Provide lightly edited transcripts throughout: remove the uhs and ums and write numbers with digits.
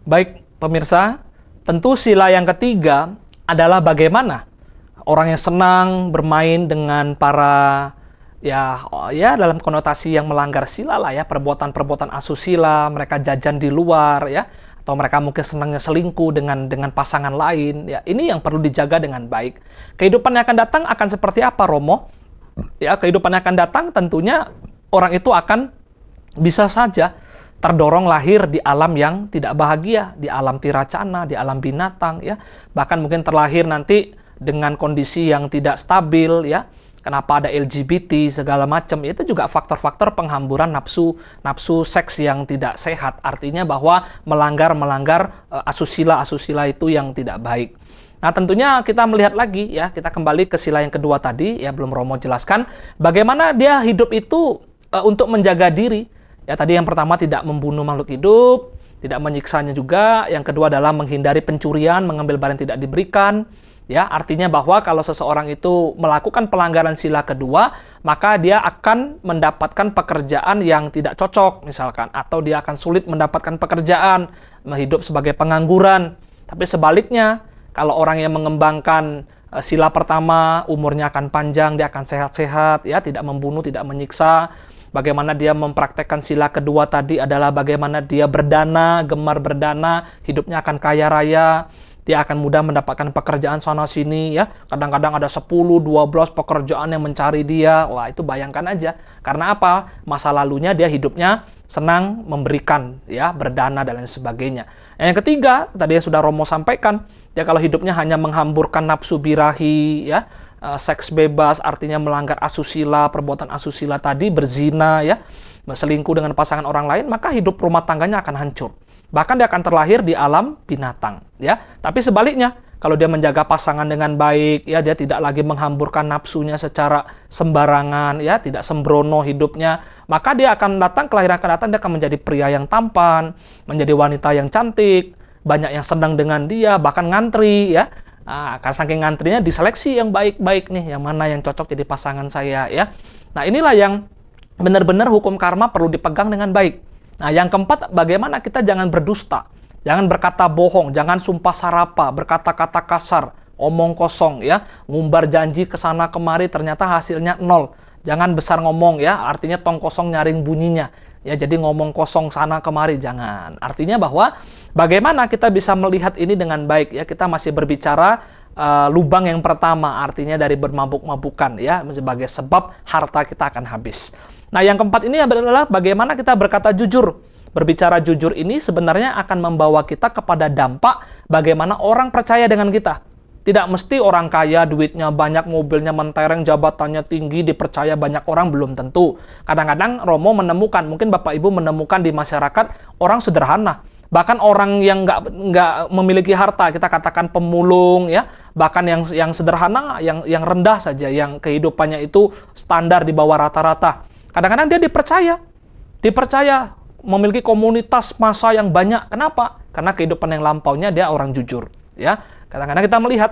Baik, pemirsa, tentu sila yang ketiga adalah bagaimana orang yang senang bermain dengan para dalam konotasi yang melanggar sila lah ya, perbuatan-perbuatan asusila, mereka jajan di luar ya, atau mereka mungkin senangnya selingkuh dengan pasangan lain ya. Ini yang perlu dijaga dengan baik. Kehidupan yang akan datang akan seperti apa, Romo? Ya, kehidupan yang akan datang tentunya orang itu akan bisa saja terdorong lahir di alam yang tidak bahagia, di alam tiracana, di alam binatang ya. Bahkan mungkin terlahir nanti dengan kondisi yang tidak stabil ya. Kenapa ada LGBT segala macam, itu juga faktor-faktor penghamburan nafsu seks yang tidak sehat. Artinya bahwa melanggar asusila itu yang tidak baik. Nah, tentunya kita melihat lagi ya, kita kembali ke sila yang kedua tadi ya, belum Romo jelaskan bagaimana dia hidup itu untuk menjaga diri. Ya, tadi yang pertama tidak membunuh makhluk hidup, tidak menyiksanya juga. Yang kedua adalah menghindari pencurian, mengambil barang yang tidak diberikan. Ya, artinya bahwa kalau seseorang itu melakukan pelanggaran sila kedua, maka dia akan mendapatkan pekerjaan yang tidak cocok misalkan, atau dia akan sulit mendapatkan pekerjaan, hidup sebagai pengangguran. Tapi sebaliknya, kalau orang yang mengembangkan sila pertama, umurnya akan panjang, dia akan sehat-sehat, ya, tidak membunuh, tidak menyiksa. Bagaimana dia mempraktekkan sila kedua tadi adalah bagaimana dia berdana, gemar berdana, hidupnya akan kaya raya, dia akan mudah mendapatkan pekerjaan sana sini ya. Kadang-kadang ada 10, 12 pekerjaan yang mencari dia. Wah, itu bayangkan aja. Karena apa? Masa lalunya dia hidupnya senang memberikan ya, berdana dan lain sebagainya. Yang ketiga, tadi yang sudah Romo sampaikan, dia kalau hidupnya hanya menghamburkan nafsu birahi ya, seks bebas, artinya melanggar asusila, perbuatan asusila tadi, berzina ya, selingkuh dengan pasangan orang lain, maka hidup rumah tangganya akan hancur. Bahkan dia akan terlahir di alam binatang ya. Tapi sebaliknya, kalau dia menjaga pasangan dengan baik ya, dia tidak lagi menghamburkan nafsunya secara sembarangan ya, tidak sembrono hidupnya, maka dia akan datang, kelahiran akan datang, dia akan menjadi pria yang tampan, menjadi wanita yang cantik, banyak yang senang dengan dia, bahkan ngantri ya. Karena saking ngantrinya diseleksi yang baik-baik nih, yang mana yang cocok jadi pasangan saya ya. Nah, inilah yang benar-benar hukum karma perlu dipegang dengan baik. Nah, yang keempat, bagaimana kita jangan berdusta, jangan berkata bohong, jangan sumpah sarapa, berkata-kata kasar, omong kosong ya, ngumbar janji ke sana kemari ternyata hasilnya nol. Jangan besar ngomong ya, artinya tong kosong nyaring bunyinya. Ya, jadi ngomong kosong sana kemari, jangan. Artinya bahwa bagaimana kita bisa melihat ini dengan baik ya. Kita masih berbicara lubang yang pertama, artinya dari bermabuk-mabukan ya, sebagai sebab harta kita akan habis. Nah, yang keempat ini adalah bagaimana kita berkata jujur. Berbicara jujur ini sebenarnya akan membawa kita kepada dampak bagaimana orang percaya dengan kita. Tidak mesti orang kaya, duitnya banyak, mobilnya mentereng, jabatannya tinggi, dipercaya banyak orang, belum tentu. Kadang-kadang Romo menemukan, mungkin Bapak Ibu menemukan di masyarakat orang sederhana. Bahkan orang yang nggak memiliki harta, kita katakan pemulung ya, bahkan yang sederhana, yang rendah saja, yang kehidupannya itu standar di bawah rata-rata. Kadang-kadang dia dipercaya memiliki komunitas massa yang banyak. Kenapa? Karena kehidupan yang lampaunya dia orang jujur ya. Kadang-kadang kita melihat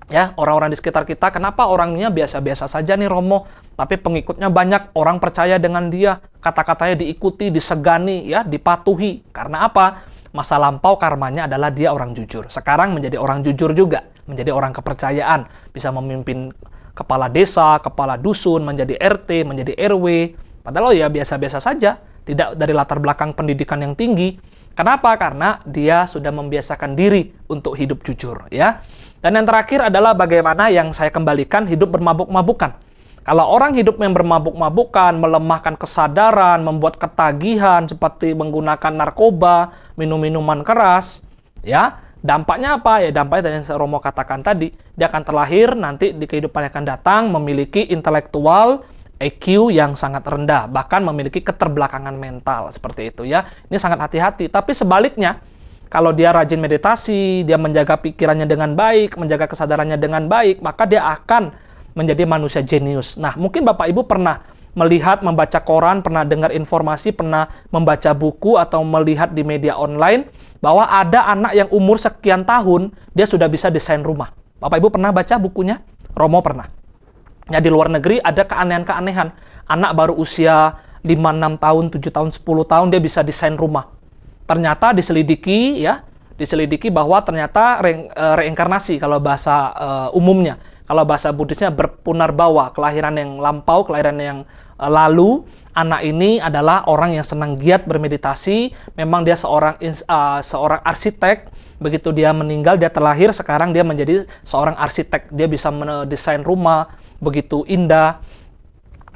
ya, orang-orang di sekitar kita, kenapa orangnya biasa-biasa saja nih Romo, tapi pengikutnya banyak, orang percaya dengan dia, kata-katanya diikuti, disegani, ya, dipatuhi. Karena apa? Masa lampau karmanya adalah dia orang jujur. Sekarang menjadi orang jujur juga, menjadi orang kepercayaan, bisa memimpin kepala desa, kepala dusun, menjadi RT, menjadi RW. Padahal ya biasa-biasa saja, tidak dari latar belakang pendidikan yang tinggi. Kenapa? Karena dia sudah membiasakan diri untuk hidup jujur ya. Dan yang terakhir adalah bagaimana yang saya kembalikan, hidup bermabuk-mabukan. Kalau orang hidup yang bermabuk-mabukan, melemahkan kesadaran, membuat ketagihan seperti menggunakan narkoba, minum-minuman keras, ya, dampaknya apa? Ya, dampaknya yang Romo katakan tadi, dia akan terlahir nanti di kehidupan yang akan datang memiliki intelektual EQ yang sangat rendah, bahkan memiliki keterbelakangan mental seperti itu ya. Ini sangat hati-hati. Tapi sebaliknya, kalau dia rajin meditasi, dia menjaga pikirannya dengan baik, menjaga kesadarannya dengan baik, maka dia akan menjadi manusia jenius. Nah, mungkin Bapak Ibu pernah melihat, membaca koran, pernah dengar informasi, pernah membaca buku atau melihat di media online bahwa ada anak yang umur sekian tahun, dia sudah bisa desain rumah. Bapak Ibu pernah baca bukunya? Romo pernah. Ya, di luar negeri ada keanehan-keanehan. Anak baru usia 5, 6 tahun, 7 tahun, 10 tahun dia bisa desain rumah. ternyata diselidiki bahwa ternyata reinkarnasi kalau bahasa umumnya. Kalau bahasa Buddhisnya berpunarbawa, kelahiran yang lampau, kelahiran yang lalu. Anak ini adalah orang yang senang giat bermeditasi. Memang dia seorang arsitek. Begitu dia meninggal, dia terlahir, sekarang dia menjadi seorang arsitek. Dia bisa mendesain rumah begitu indah.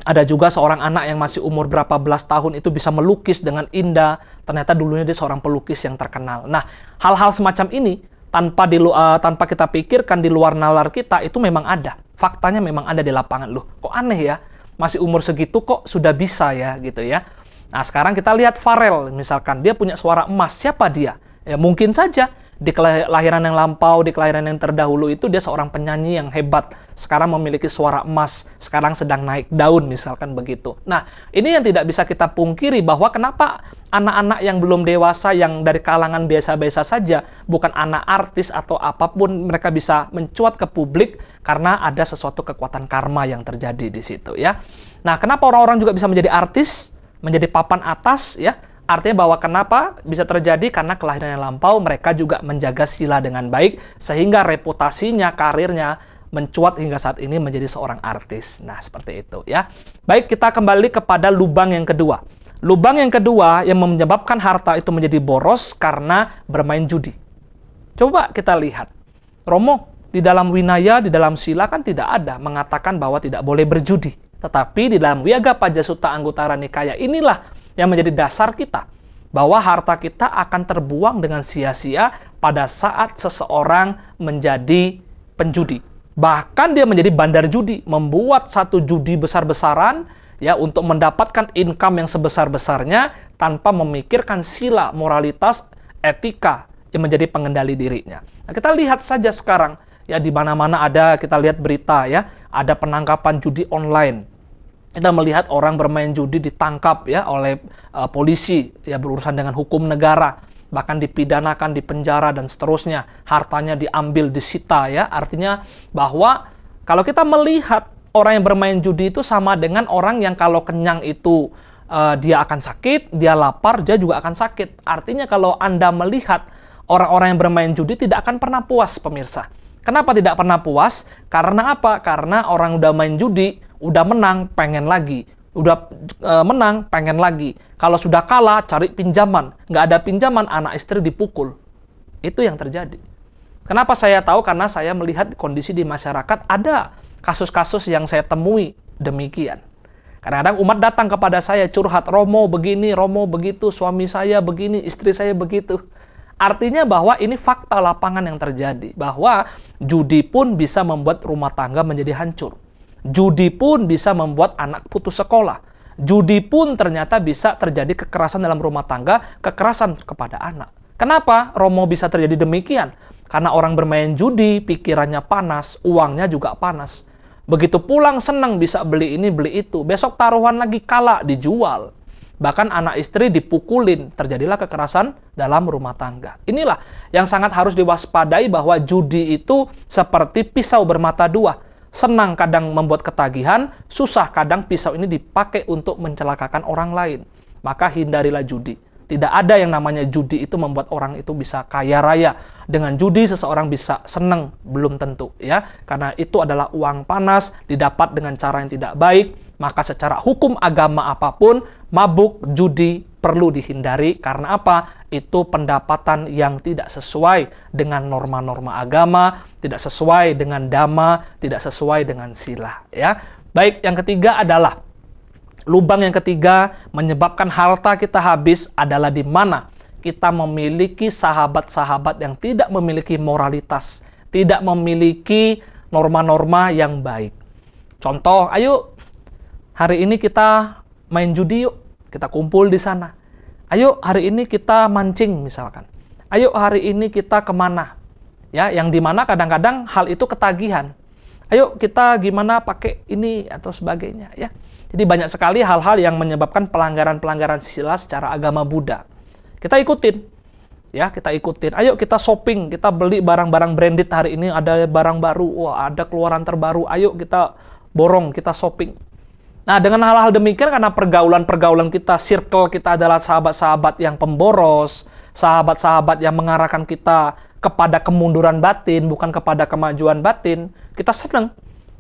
Ada juga seorang anak yang masih umur berapa belas tahun itu bisa melukis dengan indah. Ternyata dulunya dia seorang pelukis yang terkenal. Nah, hal-hal semacam ini tanpa kita pikirkan di luar nalar kita itu memang ada. Faktanya memang ada di lapangan. Loh, kok aneh ya? Masih umur segitu kok sudah bisa ya gitu ya. Nah, sekarang kita lihat Pharrell misalkan, dia punya suara emas. Siapa dia? Ya mungkin saja di kelahiran yang lampau, di kelahiran yang terdahulu itu dia seorang penyanyi yang hebat. Sekarang memiliki suara emas, sekarang sedang naik daun misalkan begitu. Nah, ini yang tidak bisa kita pungkiri bahwa kenapa anak-anak yang belum dewasa, yang dari kalangan biasa-biasa saja, bukan anak artis atau apapun, mereka bisa mencuat ke publik karena ada sesuatu kekuatan karma yang terjadi di situ ya. Nah, kenapa orang-orang juga bisa menjadi artis, menjadi papan atas ya? Artinya bahwa kenapa bisa terjadi karena kelahiran yang lampau, mereka juga menjaga sila dengan baik sehingga reputasinya, karirnya mencuat hingga saat ini menjadi seorang artis. Nah, seperti itu ya. Baik, kita kembali kepada lubang yang kedua. Lubang yang kedua yang menyebabkan harta itu menjadi boros karena bermain judi. Coba kita lihat. Romo, di dalam winaya, di dalam sila kan tidak ada mengatakan bahwa tidak boleh berjudi. Tetapi di dalam Wiyaga Pajasutta Anguttara Nikaya inilah yang menjadi dasar kita, bahwa harta kita akan terbuang dengan sia-sia pada saat seseorang menjadi penjudi. Bahkan dia menjadi bandar judi, membuat satu judi besar-besaran ya untuk mendapatkan income yang sebesar-besarnya tanpa memikirkan sila, moralitas, etika yang menjadi pengendali dirinya. Nah, kita lihat saja sekarang ya, di mana-mana ada, kita lihat berita ya, ada penangkapan judi online. Kita melihat orang bermain judi ditangkap ya oleh polisi ya, berurusan dengan hukum negara, bahkan dipidanakan, dipenjara dan seterusnya, hartanya diambil, disita ya. Artinya bahwa kalau kita melihat orang yang bermain judi itu sama dengan orang yang kalau kenyang itu dia akan sakit, dia lapar, dia juga akan sakit. Artinya kalau Anda melihat orang-orang yang bermain judi tidak akan pernah puas, pemirsa. Kenapa tidak pernah puas? Karena apa? Karena orang udah main judi, udah menang, pengen lagi. Udah menang, pengen lagi. Kalau sudah kalah, cari pinjaman. Nggak ada pinjaman, anak istri dipukul. Itu yang terjadi. Kenapa saya tahu? Karena saya melihat kondisi di masyarakat, ada kasus-kasus yang saya temui demikian. Kadang-kadang umat datang kepada saya, curhat, Romo begini, Romo begitu, suami saya begini, istri saya begitu. Artinya bahwa ini fakta lapangan yang terjadi. Bahwa judi pun bisa membuat rumah tangga menjadi hancur. Judi pun bisa membuat anak putus sekolah. Judi pun ternyata bisa terjadi kekerasan dalam rumah tangga, kekerasan kepada anak. Kenapa Romo bisa terjadi demikian? Karena orang bermain judi, pikirannya panas, uangnya juga panas. Begitu pulang senang bisa beli ini, beli itu. Besok taruhan lagi kalah, dijual. Bahkan anak istri dipukulin, terjadilah kekerasan dalam rumah tangga. Inilah yang sangat harus diwaspadai, bahwa judi itu seperti pisau bermata dua. Senang kadang membuat ketagihan, susah kadang pisau ini dipakai untuk mencelakakan orang lain. Maka hindarilah judi. Tidak ada yang namanya judi itu membuat orang itu bisa kaya raya. Dengan judi seseorang bisa senang, belum tentu ya. Karena itu adalah uang panas, didapat dengan cara yang tidak baik. Maka secara hukum agama apapun, mabuk, judi perlu dihindari. Karena apa? Itu pendapatan yang tidak sesuai dengan norma-norma agama, tidak sesuai dengan dhamma, tidak sesuai dengan sila. Ya. Baik, yang ketiga adalah lubang yang ketiga menyebabkan harta kita habis adalah di mana kita memiliki sahabat-sahabat yang tidak memiliki moralitas, tidak memiliki norma-norma yang baik. Contoh, ayo hari ini kita main judi yuk, kita kumpul di sana. Ayo hari ini kita mancing misalkan. Ayo hari ini kita kemana? Ya, yang dimana kadang-kadang hal itu ketagihan. Ayo kita gimana pakai ini atau sebagainya ya. Jadi banyak sekali hal-hal yang menyebabkan pelanggaran-pelanggaran sila secara agama Buddha. Kita ikutin. Ya, kita ikutin. Ayo kita shopping, kita beli barang-barang branded hari ini, ada barang baru, wah ada keluaran terbaru. Ayo kita borong, kita shopping. Nah, dengan hal-hal demikian karena pergaulan-pergaulan kita, circle kita adalah sahabat-sahabat yang pemboros, sahabat-sahabat yang mengarahkan kita kepada kemunduran batin, bukan kepada kemajuan batin, kita senang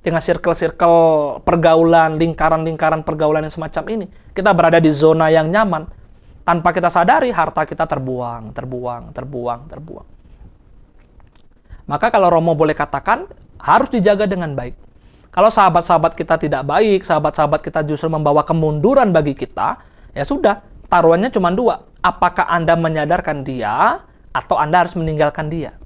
dengan circle-circle pergaulan, lingkaran-lingkaran pergaulan yang semacam ini. Kita berada di zona yang nyaman. Tanpa kita sadari, harta kita terbuang. Maka kalau Romo boleh katakan, harus dijaga dengan baik. Kalau sahabat-sahabat kita tidak baik, sahabat-sahabat kita justru membawa kemunduran bagi kita, ya sudah, taruhannya cuma dua. Apakah Anda menyadarkan dia, atau Anda harus meninggalkan dia?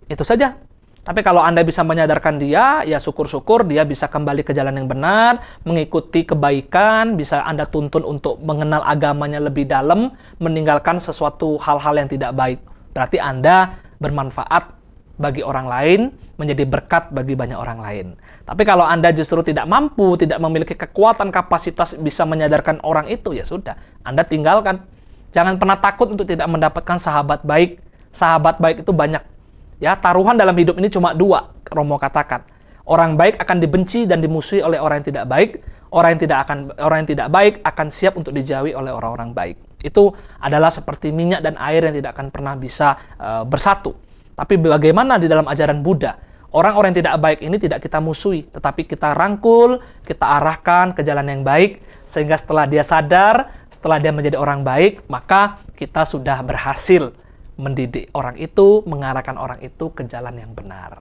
Itu saja. Tapi kalau Anda bisa menyadarkan dia, ya syukur-syukur dia bisa kembali ke jalan yang benar, mengikuti kebaikan, bisa Anda tuntun untuk mengenal agamanya lebih dalam, meninggalkan sesuatu hal-hal yang tidak baik. Berarti Anda bermanfaat bagi orang lain, menjadi berkat bagi banyak orang lain. Tapi kalau Anda justru tidak mampu, tidak memiliki kekuatan, kapasitas bisa menyadarkan orang itu, ya sudah, Anda tinggalkan. Jangan pernah takut untuk tidak mendapatkan sahabat baik. Sahabat baik itu banyak. Ya, taruhan dalam hidup ini cuma dua, Romo katakan. Orang baik akan dibenci dan dimusuhi oleh orang yang tidak baik. Orang yang tidak baik akan siap untuk dijauhi oleh orang-orang baik. Itu adalah seperti minyak dan air yang tidak akan pernah bisa bersatu. Tapi bagaimana di dalam ajaran Buddha? Orang-orang yang tidak baik ini tidak kita musuhi, tetapi kita rangkul, kita arahkan ke jalan yang baik, sehingga setelah dia sadar, setelah dia menjadi orang baik, maka kita sudah berhasil mendidik orang itu, mengarahkan orang itu ke jalan yang benar.